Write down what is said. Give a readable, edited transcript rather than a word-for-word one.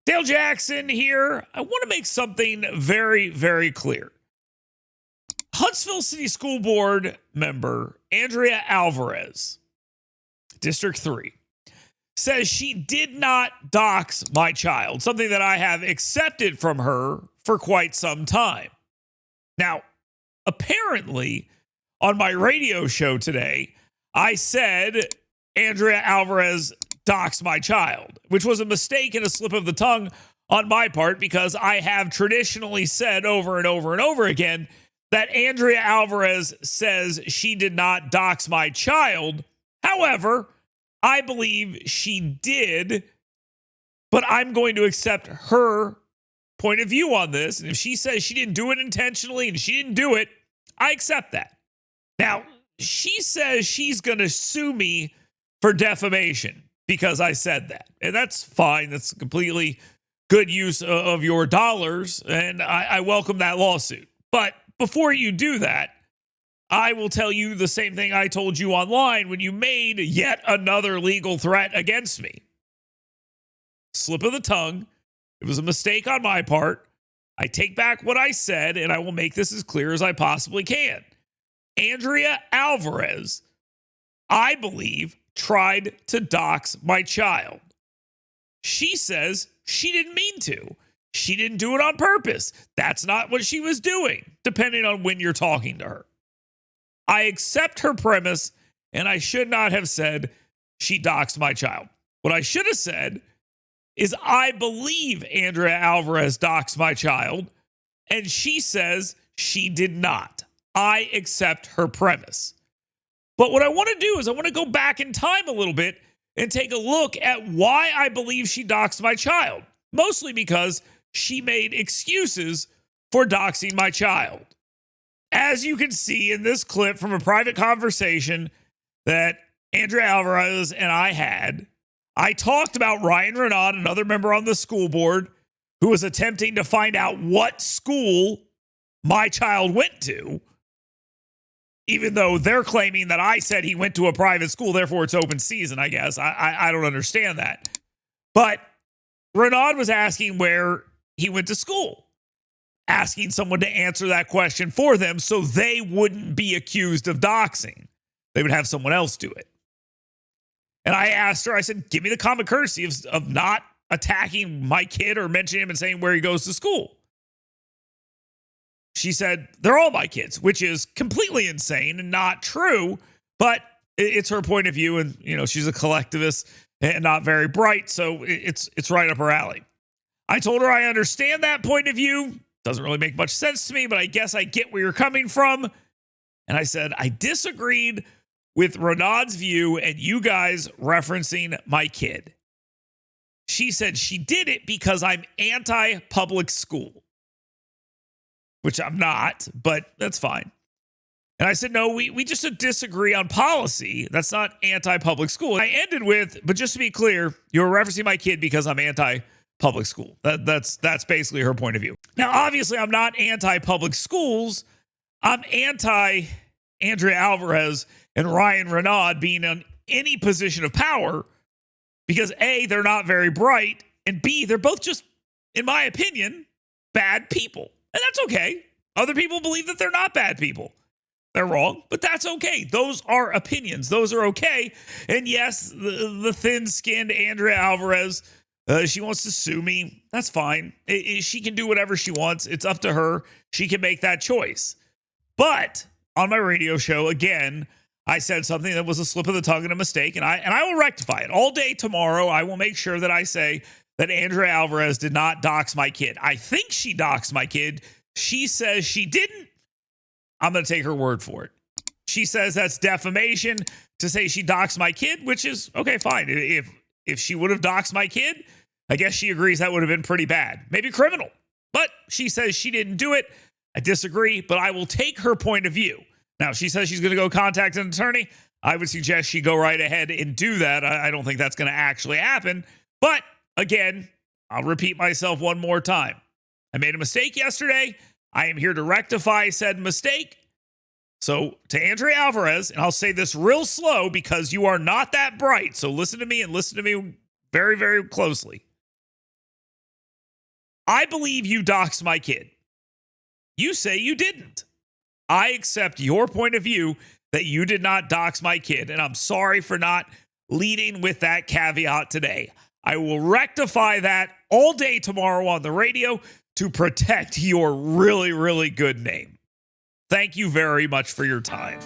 Dale Jackson here. I want to make something very, very clear. Huntsville City School Board member Andrea Alvarez, District 3, says she did not dox my child, something that I have accepted from her for quite some time. Now, apparently, on my radio show today, I said Andrea Alvarez doxed my child, which was a mistake and a slip of the tongue on my part because I have traditionally said over and over and over again that Andrea Alvarez says she did not dox my child. However, I believe she did, but I'm going to accept her point of view on this. And if she says she didn't do it intentionally and she didn't do it, I accept that. Now, she says she's going to sue me for defamation because I said that. And that's fine. That's completely good use of your dollars. And I welcome that lawsuit. But before you do that, I will tell you the same thing I told you online when you made yet another legal threat against me. Slip of the tongue. It was a mistake on my part. I take back what I said, and I will make this as clear as I possibly can. Andrea Alvarez, I believe, tried to dox my child. She says she didn't mean to. She didn't do it on purpose. That's not what she was doing, depending on when you're talking to her. I accept her premise, and I should not have said she doxed my child. What I should have said is I believe Andrea Alvarez doxed my child, and she says she did not. I accept her premise. But what I want to do is I want to go back in time a little bit and take a look at why I believe she doxed my child. Mostly because she made excuses for doxing my child. As you can see in this clip from a private conversation that Andrea Alvarez and I had, I talked about Ryan Renaud, another member on the school board, who was attempting to find out what school my child went to, even though they're claiming that I said he went to a private school, therefore it's open season, I guess. I don't understand that. But Renaud was asking where he went to school, asking someone to answer that question for them so they wouldn't be accused of doxing. They would have someone else do it. And I asked her, I said, give me the common courtesy of not attacking my kid or mentioning him and saying where he goes to school. She said, they're all my kids, which is completely insane and not true, but it's her point of view. And, you know, she's a collectivist and not very bright, so it's right up her alley. I told her I understand that point of view. Doesn't really make much sense to me, but I guess I get where you're coming from. And I said, I disagreed with Renaud's view and you guys referencing my kid. She said she did it because I'm anti-public school, which I'm not, but that's fine. And I said, no, we just disagree on policy. That's not anti-public school. I ended with, but just to be clear, you're referencing my kid because I'm anti-public school. That's basically her point of view. Now, obviously, I'm not anti-public schools. I'm anti-Andrea Alvarez and Ryan Renaud being in any position of power because A, they're not very bright, and B, they're both just, in my opinion, bad people. And that's okay. Other people believe that they're not bad people. They're wrong, but that's okay. Those are opinions. Those are okay. And yes, the thin-skinned Andrea Alvarez, she wants to sue me. That's fine. She can do whatever she wants. It's up to her. She can make that choice. But on my radio show, again, I said something that was a slip of the tongue and a mistake, and I will rectify it. All day tomorrow, I will make sure that I say that Andrea Alvarez did not dox my kid. I think she doxed my kid. She says she didn't. I'm going to take her word for it. She says that's defamation to say she doxed my kid, which is, okay, fine. If she would have doxed my kid, I guess she agrees that would have been pretty bad. Maybe criminal. But she says she didn't do it. I disagree, but I will take her point of view. Now, she says she's going to go contact an attorney. I would suggest she go right ahead and do that. I don't think that's going to actually happen. But again, I'll repeat myself one more time. I made a mistake yesterday. I am here to rectify said mistake. So to Andrea Alvarez, and I'll say this real slow because you are not that bright. So listen to me and listen to me very, very closely. I believe you doxed my kid. You say you didn't. I accept your point of view that you did not dox my kid, and I'm sorry for not leading with that caveat today. I will rectify that all day tomorrow on the radio to protect your really, really good name. Thank you very much for your time.